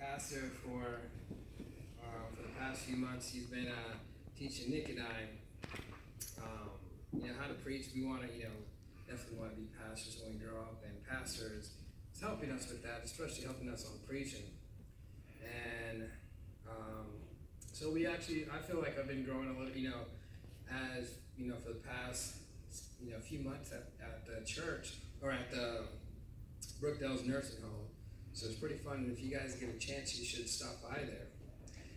pastor for the past few months. He's been teaching Nick and I, how to preach. We want to, definitely want to be pastors when we grow up, and pastors is helping us with that, especially helping us on preaching. And so I feel like I've been growing a little, as for the past few months at the church or at the Brookdale's nursing home. So it's pretty fun, and if you guys get a chance, you should stop by there.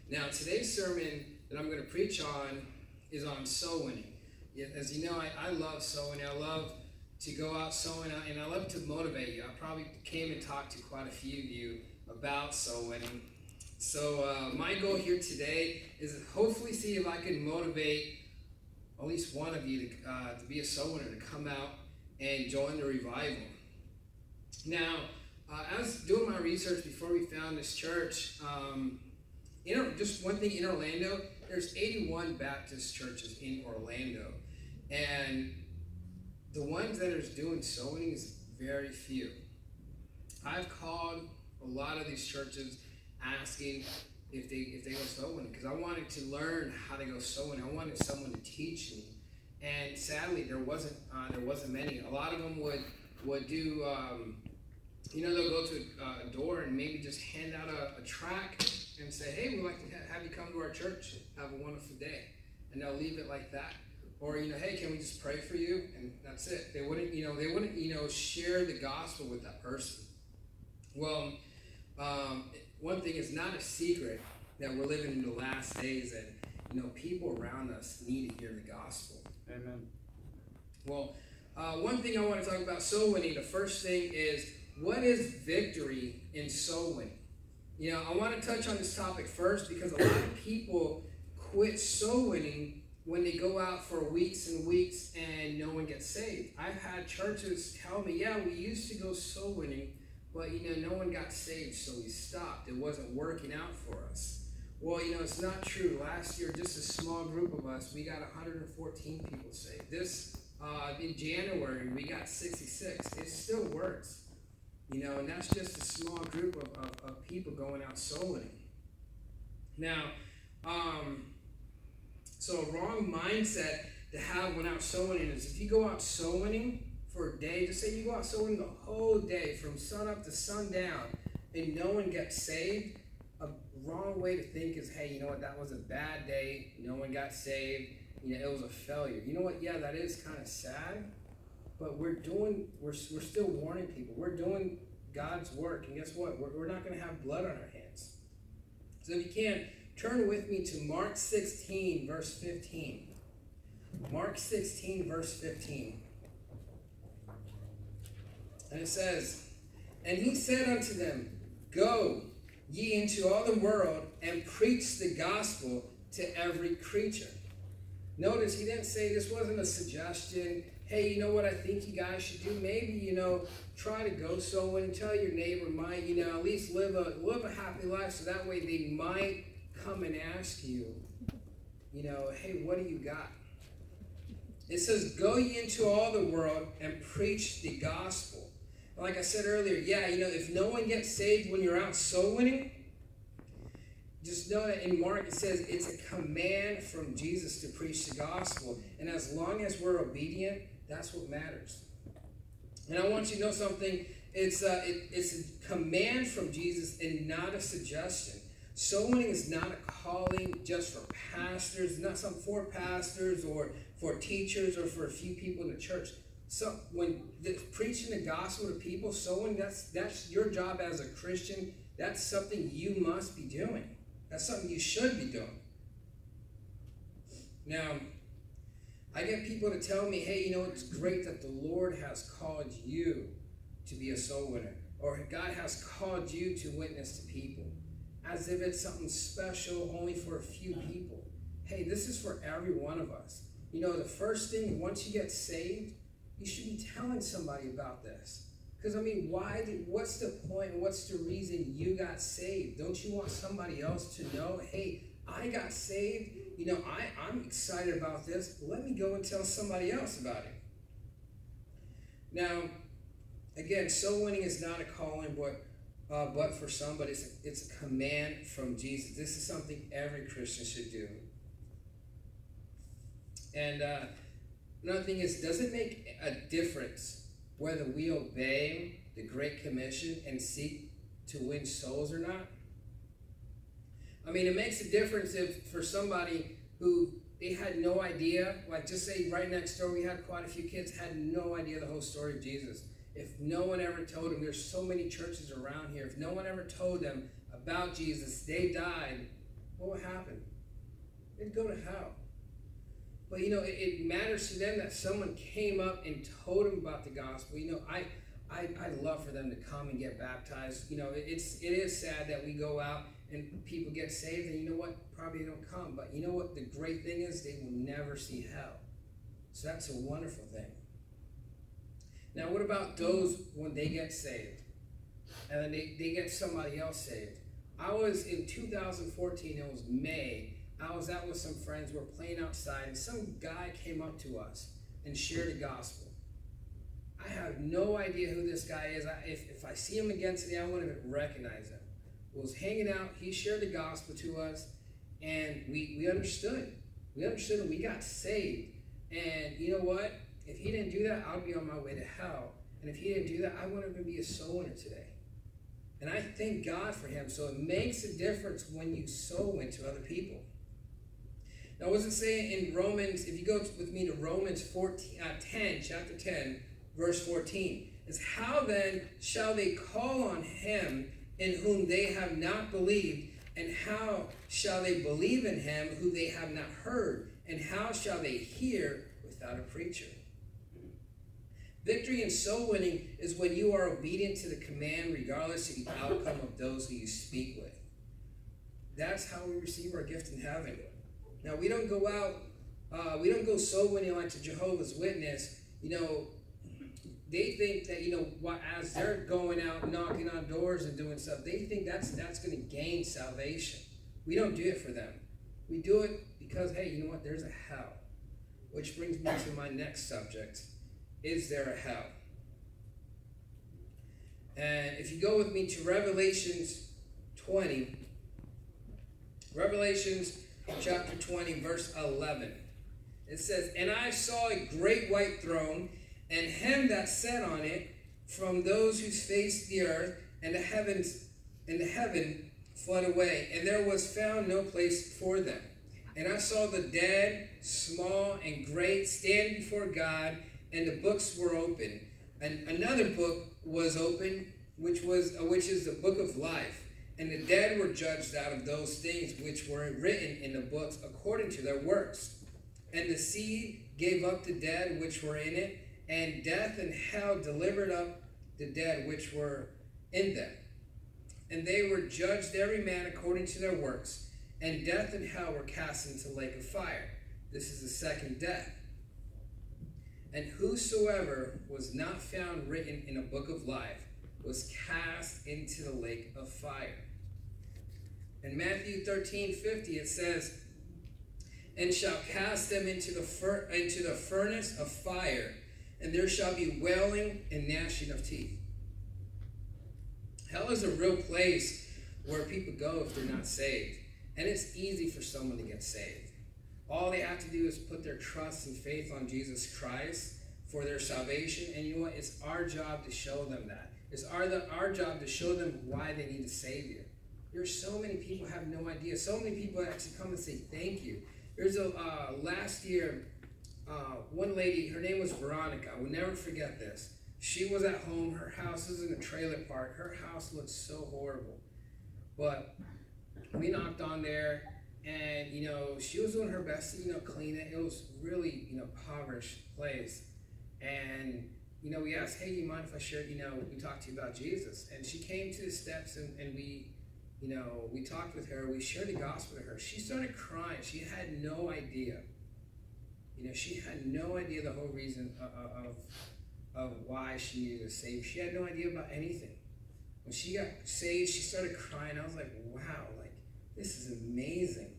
Now, today's sermon that I'm going to preach on is on soul winning. As you know, I love soul winning. I love to go out sowing, and I love to motivate you. I probably came and talked to quite a few of you about soul winning. So my goal here today is to hopefully see if I can motivate at least one of you to be a soul winner, to come out and join the revival. Now, I was doing my research before we found this church. Just one thing, in Orlando, there's 81 Baptist churches in Orlando. And the ones that are doing soul winning is very few. I've called a lot of these churches asking if they go soul winning, because I wanted to learn how to go soul winning. I wanted someone to teach me. And sadly, there wasn't many. A lot of them would do, they'll go to a door and maybe just hand out a tract and say, hey, we'd like to have you come to our church and have a wonderful day. And they'll leave it like that. Or, hey, can we just pray for you? And that's it. They wouldn't share the gospel with that person. Well, one thing is not a secret that we're living in the last days, and, people around us need to hear the gospel. Amen. Well, one thing I want to talk about soul winning, the first thing is, what is victory in soul winning? I want to touch on this topic first because a lot of people quit soul winning when they go out for weeks and weeks and no one gets saved. I've had churches tell me, yeah, we used to go soul winning, but no one got saved, so we stopped. It wasn't working out for us. Well, it's not true. Last year, just a small group of us, we got 114 people saved. In January, we got 66. It still works. And that's just a small group of people going out soul winning. Now, so a wrong mindset to have when out soul winning is if you go out soul winning for a day, just say you go out soul winning the whole day from sun up to sundown and no one gets saved, a wrong way to think is, hey, that was a bad day, no one got saved, it was a failure. You know what, yeah, that is kind of sad. But we're still warning people. We're doing God's work. And guess what? We're not going to have blood on our hands. So if you can, turn with me to Mark 16, verse 15. Mark 16, verse 15. And it says, and he said unto them, go ye into all the world and preach the gospel to every creature. Notice he didn't say, this wasn't a suggestion. Hey, you know what I think you guys should do? Maybe, try to go soul winning. Tell your neighbor might, at least live a happy life, so that way they might come and ask you, hey, what do you got? It says, go ye into all the world and preach the gospel. Like I said earlier, yeah, if no one gets saved when you're out soul winning, just know that in Mark it says it's a command from Jesus to preach the gospel. And as long as we're obedient, that's what matters. And I want you to know something. It's a command from Jesus and not a suggestion. Soul winning is not a calling just for pastors. It's not something for pastors or for teachers or for a few people in the church. So when preaching the gospel to people, soul winning, that's your job as a Christian. That's something you must be doing. That's something you should be doing. Now, I get people to tell me, hey, it's great that the Lord has called you to be a soul winner. Or God has called you to witness to people. As if it's something special only for a few people. Hey, this is for every one of us. The first thing, once you get saved, you should be telling somebody about this. Because, what's the point? What's the reason you got saved? Don't you want somebody else to know, hey, I got saved. I'm excited about this. Let me go and tell somebody else about it. Now, again, soul winning is not a calling, but but for some, but it's a command from Jesus. This is something every Christian should do. And another thing is, does it make a difference whether we obey the Great Commission and seek to win souls or not? I mean, it makes a difference if for somebody who they had no idea, like just say right next door we had quite a few kids, had no idea the whole story of Jesus. If no one ever told them, there's so many churches around here, if no one ever told them about Jesus, they died, what would happen? They'd go to hell. But it matters to them that someone came up and told them about the gospel. I'd love for them to come and get baptized. It is sad that we go out and people get saved, and you know what? Probably they don't come. But you know what? The great thing is they will never see hell. So that's a wonderful thing. Now, what about those when they get saved? And then they get somebody else saved. I was in 2014, it was May. I was out with some friends, we're playing outside, and some guy came up to us and shared the gospel. I have no idea who this guy is. If I see him again today, I won't even recognize him. We was hanging out, he shared the gospel to us, and we understood. We understood and we got saved. And you know what? If he didn't do that, I'd be on my way to hell. And if he didn't do that, I wouldn't even be a soul winner today. And I thank God for him. So it makes a difference when you sow into other people. Now, what does it say in Romans? If you go with me to Romans 10, chapter 10, verse 14. It's how then shall they call on him in whom they have not believed? And how shall they believe in him who they have not heard? And how shall they hear without a preacher? Victory in soul winning is when you are obedient to the command regardless of the outcome of those who you speak with. That's how we receive our gift in heaven. Now, we don't go out, we don't go soul winning like the Jehovah's Witness. They think that, as they're going out knocking on doors and doing stuff, they think that's going to gain salvation. We don't do it for them. We do it because, hey, you know what? There's a hell. Which brings me to my next subject. Is there a hell? And if you go with me to Revelations 20, Revelations chapter 20, verse 11. It says, "And I saw a great white throne, and him that sat on it, from those whose face the earth and the heaven fled away, and there was found no place for them. And I saw the dead, small and great, stand before God, and the books were open. And another book was open, which is the book of life. And the dead were judged out of those things which were written in the books according to their works. And the sea gave up the dead which were in it, and death and hell delivered up the dead which were in them. And they were judged every man according to their works. And death and hell were cast into the lake of fire. This is the second death. And whosoever was not found written in a book of life was cast into the lake of fire." In Matthew 13:50 it says, "And shall cast them into the furnace of fire, and there shall be wailing and gnashing of teeth." Hell is a real place where people go if they're not saved. And it's easy for someone to get saved. All they have to do is put their trust and faith on Jesus Christ for their salvation. And you know what? It's our job to show them that. It's our job to show them why they need a Savior. There's so many people who have no idea. So many people actually come and say thank you. There's last year, one lady, her name was Veronica. I will never forget this. She was at home. Her house was in a trailer park. Her house looked so horrible. But we knocked on there, and she was doing her best to clean it. It was really impoverished place. And we asked, "Hey, you mind if I share, we talked to you about Jesus?" And she came to the steps, and we talked with her. We shared the gospel to her. She started crying. She had no idea. She had no idea the whole reason of why she needed to save. She had no idea about anything. When she got saved, she started crying. I was like, wow, this is amazing.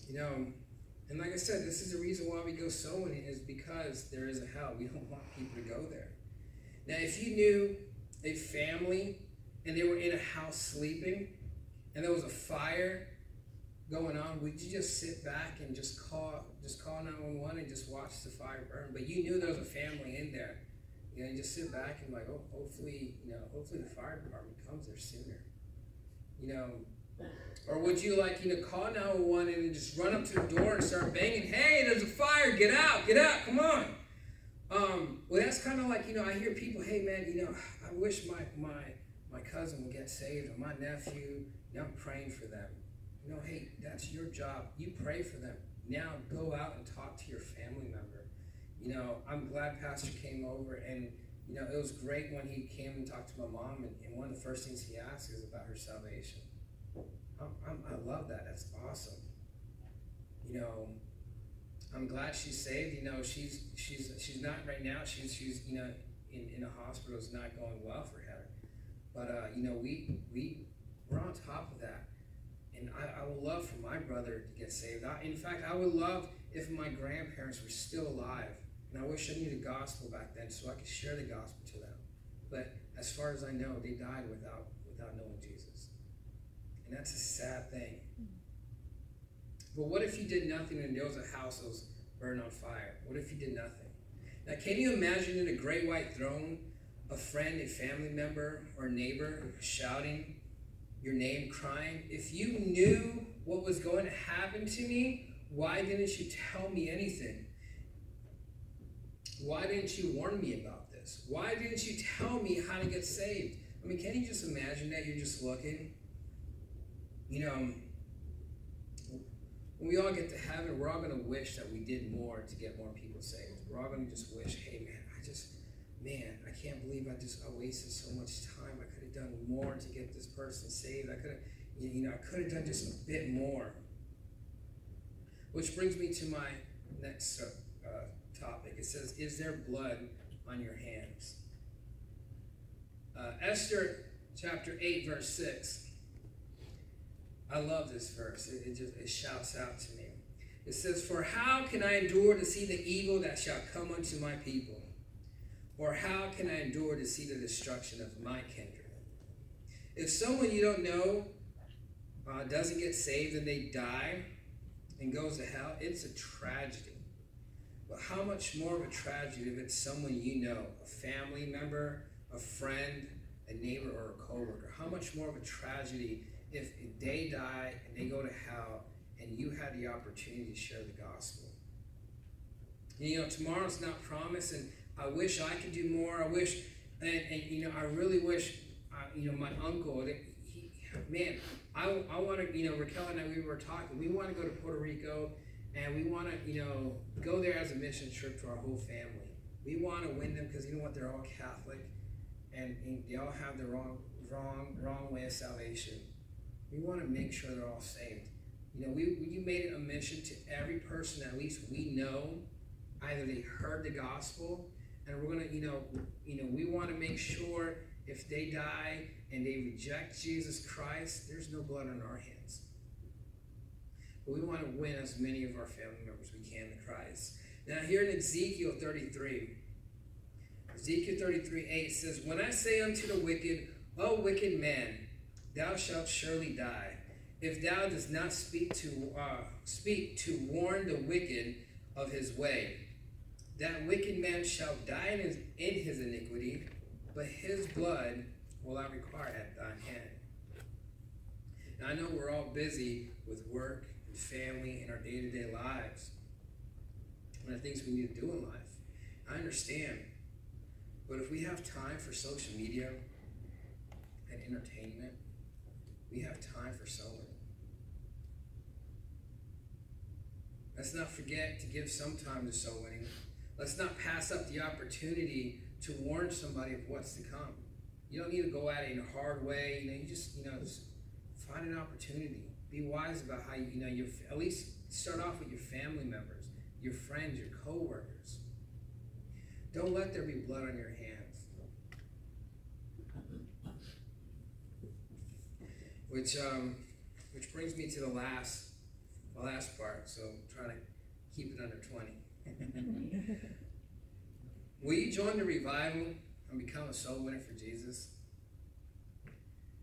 And like I said, this is the reason why we go sowing, is because there is a hell. We don't want people to go there. Now, if you knew a family and they were in a house sleeping and there was a fire going on, would you just sit back and just call 911 and just watch the fire burn? But you knew there was a family in there. You know, you just sit back and like, oh, hopefully the fire department comes there sooner. You know, or would you call 911 and just run up to the door and start banging, hey, there's a fire, get out, come on. Well, that's kind of like, I hear people, hey man, I wish my cousin would get saved, or my nephew, I'm praying for them. Hey, that's your job. You pray for them. Now go out and talk to your family member. I'm glad Pastor came over, and it was great when he came and talked to my mom, and one of the first things he asked is about her salvation. I love that. That's awesome. I'm glad she's saved. She's not right now. She's in a hospital. It's not going well for her. But we're on top of that. And I would love for my brother to get saved. In fact, I would love if my grandparents were still alive. And I wish I knew the gospel back then so I could share the gospel to them. But as far as I know, they died without knowing Jesus. And that's a sad thing. But what if you did nothing and there was a house that was burned on fire? What if you did nothing? Now, can you imagine in a great white throne, a friend, a family member, or neighbor shouting your name, crying, if you knew what was going to happen to me, why didn't you tell me anything? Why didn't you warn me about this? Why didn't you tell me how to get saved? I mean, can you just imagine that? You're just looking. When we all get to heaven, we're all going to wish that we did more to get more people saved. We're all going to just wish, hey, man, I can't believe I wasted so much time. I could have done more to get this person saved. I could have done just a bit more. Which brings me to my next topic. It says, is there blood on your hands? Esther chapter 8, verse 6. I love this verse. It shouts out to me. It says, for how can I endure to see the evil that shall come unto my people? Or how can I endure to see the destruction of my kindred? If someone you don't know doesn't get saved and they die and goes to hell, it's a tragedy. But how much more of a tragedy if it's someone you know, a family member, a friend, a neighbor, or a coworker? How much more of a tragedy if they die and they go to hell and you had the opportunity to share the gospel? Tomorrow's not promised, and I wish I could do more. I wish, I really wish, my uncle, I want to, Raquel and I, we were talking, we want to go to Puerto Rico, and we want to, go there as a mission trip to our whole family. We want to win them because, they're all Catholic, and they all have the wrong way of salvation. We want to make sure they're all saved. We made it a mission to every person at least we know, either they heard the gospel, and we're going to, we want to make sure if they die and they reject Jesus Christ, there's no blood on our hands. But we want to win as many of our family members we can to Christ. Now here in Ezekiel 33, Ezekiel 33:8 says, when I say unto the wicked, O wicked man, thou shalt surely die, if thou dost not speak to warn the wicked of his way. That wicked man shall die in his iniquity, but his blood will I require at thine hand. Now I know we're all busy with work and family and our day-to-day lives and the things we need to do in life. I understand. But if we have time for social media and entertainment, we have time for sowing. Let's not forget to give some time to soul winning. Let's not pass up the opportunity to warn somebody of what's to come. You don't need to go at it in a hard way. You just find an opportunity. Be wise about how you at least start off with your family members, your friends, your co-workers. Don't let there be blood on your hands. Which brings me to the last part. So try to keep it under 20. Will you join the revival and become a soul winner for Jesus?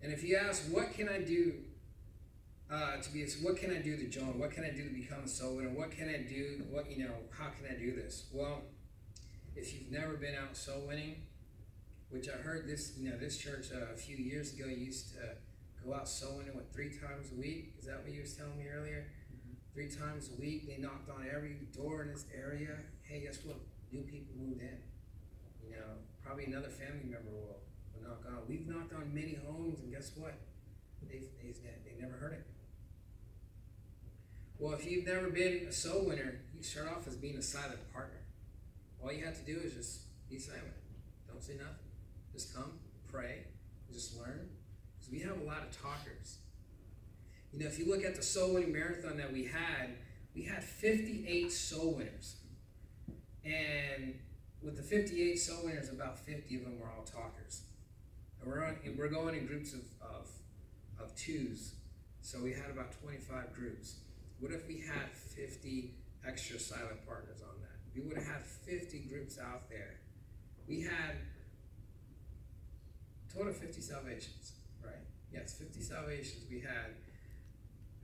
And if you ask, what can I do what can I do to join? What can I do to become a soul winner? What can I do? How can I do this? Well, if you've never been out soul winning, which I heard this church a few years ago used to go out soul winning 3 times a week. Is that what you was telling me earlier? 3 times a week, they knocked on every door in this area. Hey, guess what? New people moved in. Probably another family member will knock on. We've knocked on many homes, and guess what? They never heard it. Well, if you've never been a soul winner, you start off as being a silent partner. All you have to do is just be silent. Don't say nothing. Just come, pray, just learn. Because we have a lot of talkers. If you look at the soul winning marathon that we had 58 soul winners. And with the 58 soul winners, about 50 of them were all talkers. And we're going in groups of twos. So we had about 25 groups. What if we had 50 extra silent partners on that? We would have had 50 groups out there. We had total 50 salvations, right? Yes, 50 salvations we had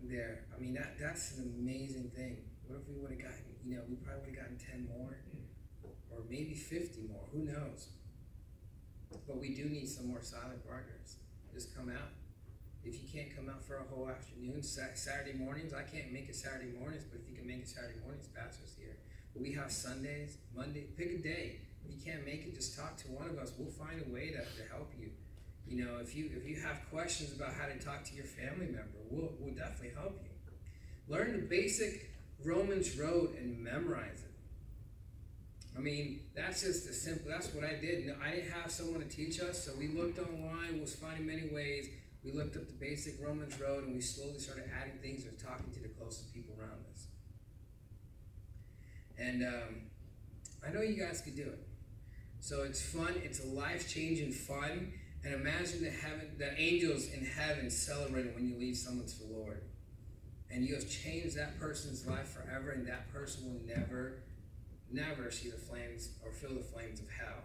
there. I mean, that's an amazing thing. What if we would have gotten, we probably would have gotten 10 more, or maybe 50 more, who knows? But we do need some more silent partners. Just come out. If you can't come out for a whole afternoon, Saturday mornings, I can't make it Saturday mornings, but if you can make it Saturday mornings, pastor's here. But we have Sundays, Monday, pick a day. If you can't make it, just talk to one of us. We'll find a way to help you. If you have questions about how to talk to your family member, we'll definitely help you. Learn the basic Romans road and memorize it. I mean, that's just the simple, that's what I did. I didn't have someone to teach us, so we looked online, was finding many ways. We looked up the basic Romans road, and we slowly started adding things and talking to the closest people around us. And I know you guys could do it. So it's fun. It's a life-changing fun. And imagine the angels in heaven celebrating when you lead someone to the Lord. And you have changed that person's life forever, and that person will never see the flames or feel the flames of hell.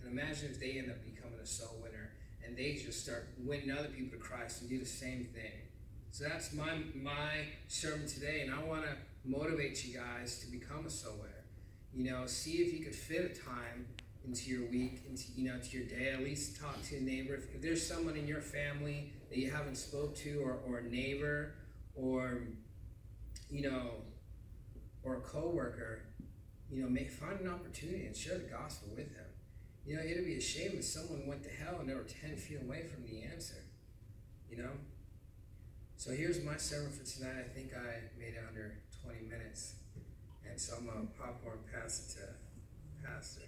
And imagine if they end up becoming a soul winner, and they just start winning other people to Christ and do the same thing. So that's my sermon today, and I want to motivate you guys to become a soul winner. See if you could fit a time into your week, into your day. At least talk to a neighbor. If there's someone in your family that you haven't spoke to, or a neighbor, or or a coworker, find an opportunity and share the gospel with them. It'd be a shame if someone went to hell and they were 10 feet away from the answer. So here's my sermon for tonight. I think I made it under 20 minutes. And so I'm going to popcorn pass it to Pastor.